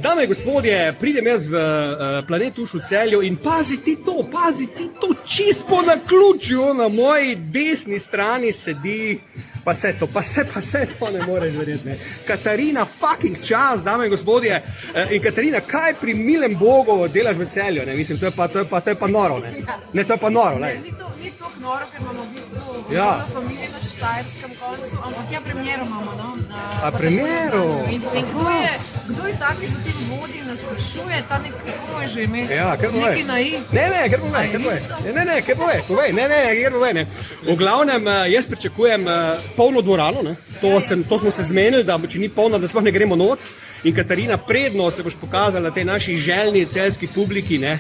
Dame in gospodje, pridem jaz v Planet Uš v Celju in pazi ti to, čisto na ključju na moji desni strani sedi, pa se to ne moreš verjeti, ne. Katarina fucking Čas, dame in gospodje, in Katarina, kaj pri milem Bogu delaš v Celju, ne, mislim, to je pa noro, ne, ne, to je pa noro, ne. Ni to noro, ker imamo v bistvu Ja. familijo na Štajerskem koncu, ampak ja, premiero imamo, no. A premiero? In kdo je tak, ki potem vodi, nas sprašuje, ta kako je že ime? Ja, kar povej. Neki na i. Ne, kar povej. Ne. V glavnem, jaz pričakujem polno dvorano, ne. To smo se zmenili, da če ni polno, da sploh ne gremo not. In Katarina, predno se boš pokazala tej naši željni celjski publiki, ne.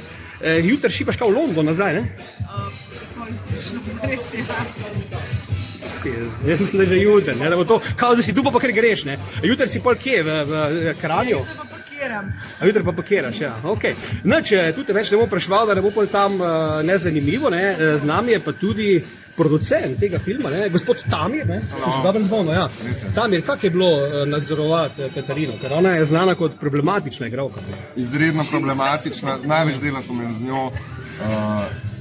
Jutri šipaš kao v London nazaj, ne? Jaz mislim, da je že jutri, ne, da bo to, kao da si tu pa kar greš, ne. Jutri si pol kje, v Kranju? Jutri pa parkiram. A jutri pa parkiraš, ja, okej. Nič, tudi več ne bom vprašal, da ne bo pol tam nezanimivo, ne. Z nami je pa tudi producent tega filma, ne, gospod Tamir, ne, si se dobro zbavno, ja. Tamir, kako je bilo nadzorovati Katarino, ker ona je znana kot problematična igralka? Izredno problematična, največ dela smo imeli z njo,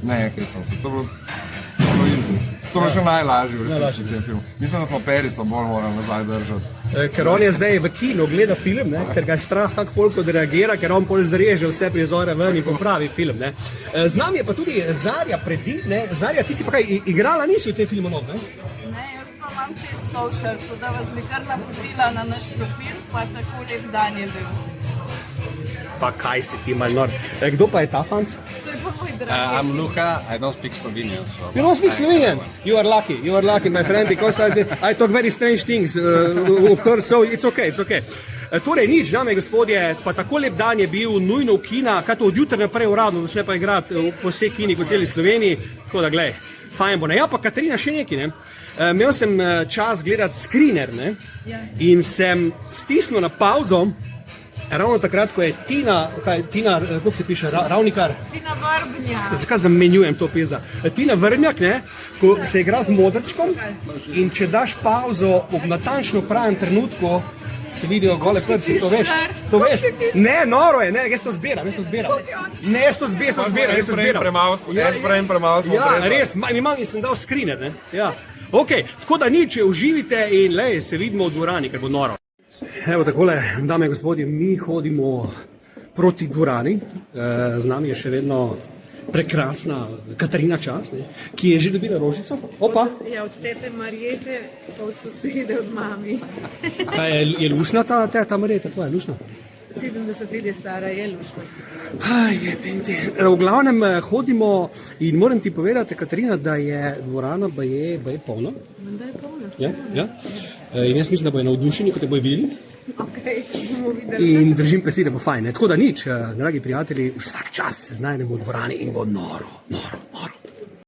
ne, kaj sem se, to bilo izredno. To je še najlažje v resnici v tem filmu. Mislim, da smo Perico bolj morali nazaj držati. Ker on je zdaj v kinu, gleda film, ne, ker ga je strah, kako folk odreagira, ker on pol zreže vse prizore ven in popravi film, ne. Z nami je pa tudi Zarja Predil, ne. Zarja, ti si pa kaj igrala, nisi v tem filmu not, ne? Ne, jaz pa imam čez social, tako da vas bi kar napotila na naš profil, pa tako lep dan je bil. Pa kaj si ti mal nor. Kdo pa je ta fant? To je pa moj dragi. I'm Luka, I don't speak Slovenian. So You don't speak Slovenian? You are lucky, my friend, because I talk very strange things, of course, so it's okay. Torej nič, dame in gospodje, pa tako lep dan je bil, nujno v kina, kaj to od jutra naprej uradno začne pa igrati po vsej kini po celi Sloveniji, tako da glej, fajn bo, ne. Ja, pa Katarina še nekaj, ne. Imel sem čas gledati Screener, ne, in sem stisnil na pauzo, ravno takrat, ko je Tina, kako se piše, Ravnikar? Tina Vrbnjak. Zakaj zamenjujem to pizda? Tina Vrbnjak, ne, ko se igra z modrčkom in če daš pauzo ob natančno pravem trenutku, se vidijo gole prsi, to veš. Ne, noro je, ne, jaz to zbiram. Ne, jaz to zbiram. En frame premalo smo Ja, odrezali. res, mi sem dal screener, ne, ja. Okej, tako da nič, uživite in lej, se vidimo v dvorani, ker bo noro. Evo takole, dame in gospodje, mi hodimo proti dvorani, z nami je še vedno prekrasna Katarina Čas, ne, ki je že dobila rožico. Opa, Ja, od tete Marjete, pa od sosede, od mami. kaj je lušna ta Marjeta, tvoja lušna? 70 let je stara, je lušna. V glavnem hodimo in moram ti povedati, Katarina, da je dvorana baje polna. Menda je polna. Ja. In jaz mislim, da bojo navdušeni, ko te bojo videli. Okej, bomo videli. In držim pesti, da bo fajn. Tako da nič, dragi prijatelji, vsak čas se znajdemo v dvorani in bo noro.